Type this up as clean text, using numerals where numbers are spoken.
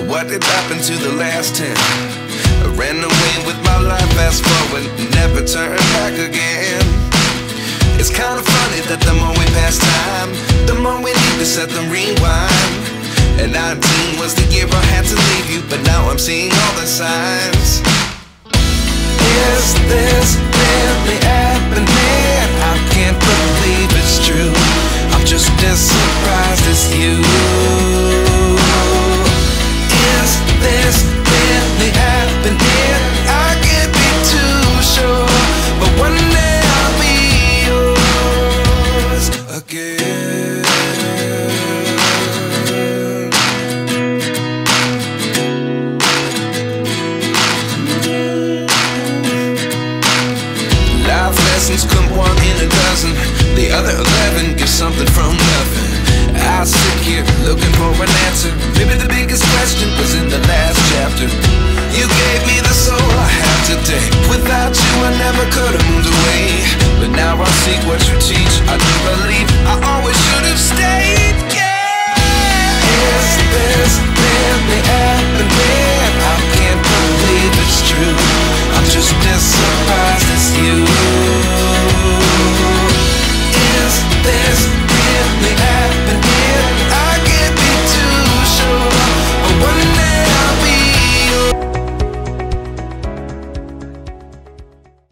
what did happen to the last 10? I ran away with my life, fast forward, never turn back again. It's kind of funny that the more we pass time, the more we need to set the rewind. And 19 was the year I had to leave you, but now I'm seeing all the signs. Is this really happening? I can't believe it's true. I'm just as surprised as you. Is this really happening? I can't be too sure, but one day I'll be yours again. Life lessons come one in a dozen. The other 11 get something from nothing. I sit here looking for an answer. Maybe the biggest question was in the last chapter. You gave me the soul I have today. Without you I never could have moved away, but now I seek what you teach. I do believe